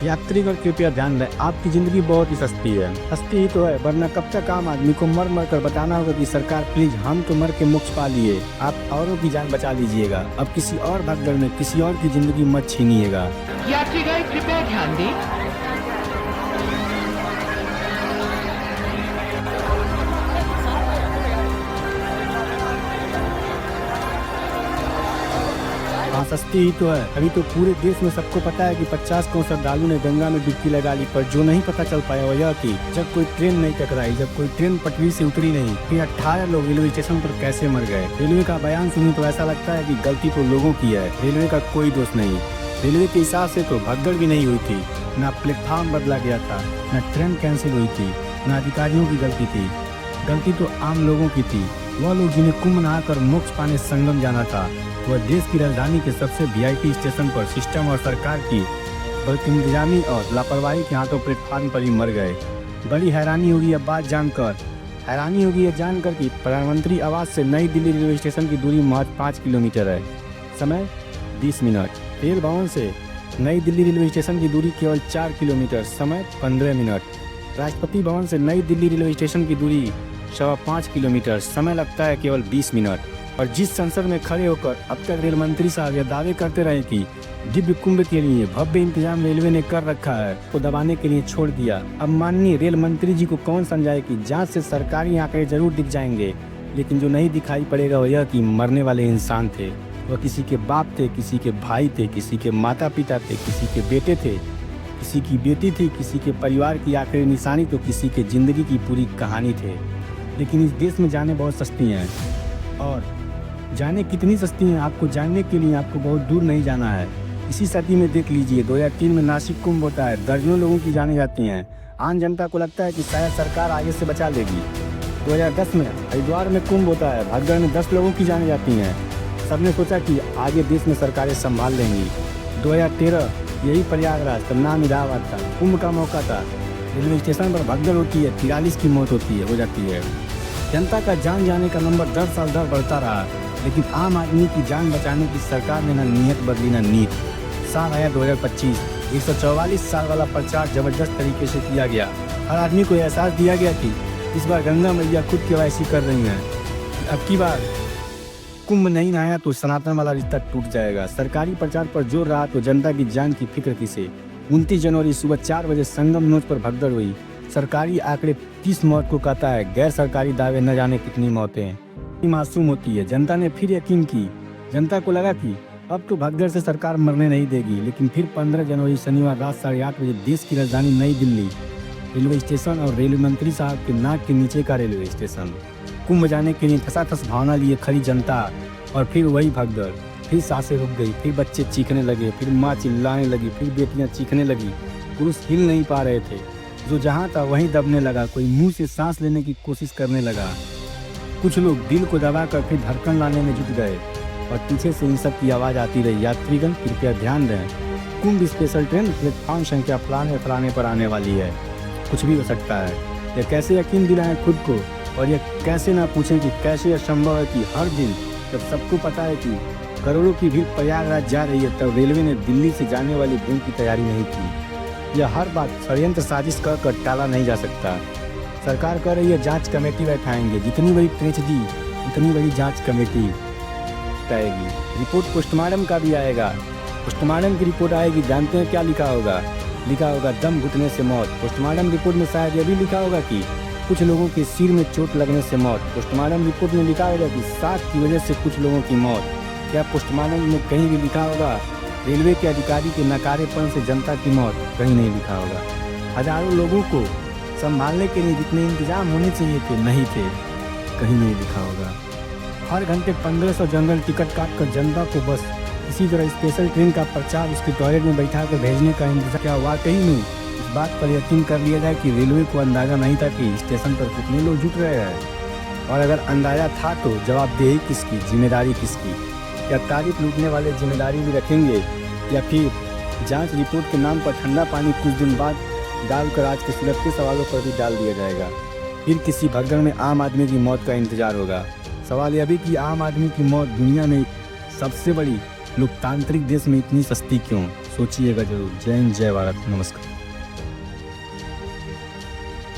यात्रीगण कृपया ध्यान दें, आपकी जिंदगी बहुत ही सस्ती है। सस्ती ही तो है, वरना कब तक आम आदमी को मर मर कर बताना होगा कि सरकार प्लीज हम तो मर के मोक्ष पा लिए, आप औरों की जान बचा लीजिएगा। अब किसी और भगदड़ में किसी और की जिंदगी मत छीनिएगा। यात्रीगण कृपया ध्यान दें। हाँ, सस्ती ही तो है। अभी तो पूरे देश में सबको पता है कि 50 करोड़ श्रद्धालु ने गंगा में डुबकी लगा ली, पर जो नहीं पता चल पाया वो यह कि जब कोई ट्रेन नहीं टकराई, जब कोई ट्रेन पटरी से उतरी नहीं, फिर 18 लोग रेलवे स्टेशन पर कैसे मर गए। रेलवे का बयान सुनी तो ऐसा लगता है कि गलती तो लोगों की है, रेलवे का कोई दोष नहीं। रेलवे के हिसाब से तो भगदड़ भी नहीं हुई थी, न प्लेटफार्म बदला गया था, न ट्रेन कैंसिल हुई थी, न अधिकारियों की गलती थी। गलती तो आम लोगों की थी, वह लोग जिन्हें कुंभ नहाकर मोक्ष पाने संगम जाना था। वह देश की राजधानी के सबसे वीआईपी स्टेशन पर सिस्टम और सरकार की बदइंतजामी और लापरवाही के हाथों प्लेटफार्म पर ही मर गए। बड़ी हैरानी होगी यह बात जानकर, कि प्रधानमंत्री आवास से नई दिल्ली रेलवे स्टेशन की दूरी महज 5 किलोमीटर है, समय 20 मिनट। रेल भवन से नई दिल्ली रेलवे स्टेशन की दूरी केवल 4 किलोमीटर, समय 15 मिनट। राष्ट्रपति भवन से नई दिल्ली रेलवे स्टेशन की दूरी 5.25 किलोमीटर, समय लगता है केवल 20 मिनट। और जिस संसद में खड़े होकर अब तक रेल मंत्री साहब यह दावे करते रहे कि दिव्य कुंभ के लिए भव्य इंतजाम रेलवे ने कर रखा है, को दबाने के लिए छोड़ दिया। अब माननीय रेल मंत्री जी को कौन समझाए कि जांच से सरकारी आंकड़े जरूर दिख जाएंगे, लेकिन जो नहीं दिखाई पड़ेगा वह यह कि मरने वाले इंसान थे। वह किसी के बाप थे, किसी के भाई थे, किसी के माता पिता थे, किसी के बेटे थे, किसी की बेटी थी, किसी के परिवार की आखिरी निशानी तो किसी के जिंदगी की पूरी कहानी थे। लेकिन इस देश में जाने बहुत सस्ती हैं, और जाने कितनी सस्ती हैं आपको जानने के लिए आपको बहुत दूर नहीं जाना है। इसी सदी में देख लीजिए, 2003 में नासिक कुंभ होता है, दर्जनों लोगों की जाने जाती हैं। आम जनता को लगता है कि शायद सरकार आगे से बचा लेगी। 2010 में हरिद्वार में कुंभ होता है, भगदड़ में 10 लोगों की जाने जाती हैं। सबने सोचा कि आगे देश में सरकारें संभाल लेंगी। 2013 यही प्रयागराज, तब नाम इलाहाबाद था, कुंभ का मौका था। रेलवे स्टेशन पर भगदड़ होती है, 43 की मौत हो जाती है। जनता का जान जाने का नंबर 10 साल दर बढ़ता रहा, लेकिन आम आदमी की जान बचाने की सरकार ने न नीयत बदली न नीत। साल आया 2025, 144 साल वाला प्रचार जबरदस्त तरीके से किया गया। हर आदमी को एहसास दिया गया कि इस बार गंगा मैया खुद केवाईसी कर रही हैं। अब की बार कुंभ नहीं नहाया तो सनातन वाला रिश्ता टूट जाएगा। सरकारी प्रचार पर जोर रहा तो जनता की जान की फिक्र किसे। 29 जनवरी सुबह 4 बजे संगम नोच पर भगदड़ हुई। सरकारी आंकड़े 30 मौत को कहता है, गैर सरकारी दावे न जाने कितनी मौतें मासूम होती है। जनता ने फिर यकीन की, जनता को लगा कि अब तो भगदड़ से सरकार मरने नहीं देगी। लेकिन फिर 15 जनवरी शनिवार रात 8:30 बजे देश की राजधानी नई दिल्ली रेलवे स्टेशन और रेलवे मंत्री साहब के नाक के नीचे का रेलवे स्टेशन, कुंभ जाने के लिए ठसाठस भावना लिए खड़ी जनता, और फिर वही भगदड़। फिर सांसें रुक गई, फिर बच्चे चीखने लगे, फिर माँ चिल्लाने लगी, फिर बेटियाँ चीखने लगी। पुरुष हिल नहीं पा रहे थे, जो जहाँ था वहीं दबने लगा। कोई मुंह से सांस लेने की कोशिश करने लगा। कुछ लोग दिल को दबाकर फिर धड़कन लाने में जुट गए, और पीछे से इन सब की आवाज़ आती रही, यात्रीगण कृपया ध्यान दें, कुंभ स्पेशल ट्रेन प्लेटफॉर्म संख्या फलाने पर आने वाली है। कुछ भी हो सकता है। यह कैसे यकीन दिलाएं खुद को, और यह कैसे ना पूछें कि कैसे यह संभव है कि हर दिन जब सबको पता है कि करोड़ों की भीड़ प्रयागराज जा रही है, तब रेलवे ने दिल्ली से जाने वाली ट्रेन की तैयारी नहीं की। यह हर बात षड्यंत्र साजिश कर टाला नहीं जा सकता। सरकार कह रही है जांच कमेटी बैठाएंगे, जितनी बड़ी ट्रेजेडी उतनी बड़ी जांच कमेटी बैठाएगी। रिपोर्ट पोस्टमार्टम का भी आएगा। पोस्टमार्टम की रिपोर्ट आएगी, जानते हैं क्या लिखा होगा? लिखा होगा दम घुटने से मौत। पोस्टमार्टम रिपोर्ट में शायद यह भी लिखा होगा कि कुछ लोगों के सिर में चोट लगने से मौत। पोस्टमार्टम रिपोर्ट में लिखा होगा कि सांस की वजह से कुछ लोगों की मौत। क्या पोस्टमार्टम में कहीं भी लिखा होगा रेलवे के अधिकारी के नकारेपन से जनता की मौत? कहीं नहीं लिखा होगा। हजारों लोगों को संभालने के लिए जितने इंतजाम होने चाहिए थे, नहीं थे, कहीं नहीं लिखा होगा। हर घंटे 1500 जनरल टिकट काटकर जनता को बस इसी तरह स्पेशल ट्रेन का प्रचार उसके टॉयलेट में बैठा कर भेजने का इंतजार। क्या वाकई में इस बात पर यकीन कर लिया जाए कि रेलवे को अंदाजा नहीं था कि स्टेशन पर कितने लोग जुट रहे हैं? और अगर अंदाजा था तो जवाबदेही किसकी, जिम्मेदारी किसकी? क्या तारीफ लूटने वाले जिम्मेदारी भी रखेंगे, या फिर जांच रिपोर्ट के नाम पर ठंडा पानी कुछ दिन बाद डालकर आज के सुलझते सवालों पर भी डाल दिया जाएगा? फिर किसी भगदड़ में आम आदमी की मौत का इंतजार होगा। सवाल यह भी कि आम आदमी की मौत दुनिया में सबसे बड़ी लोकतांत्रिक देश में इतनी सस्ती क्यों? सोचिएगा जरूर। जय हिंद, जय भारत, नमस्कार।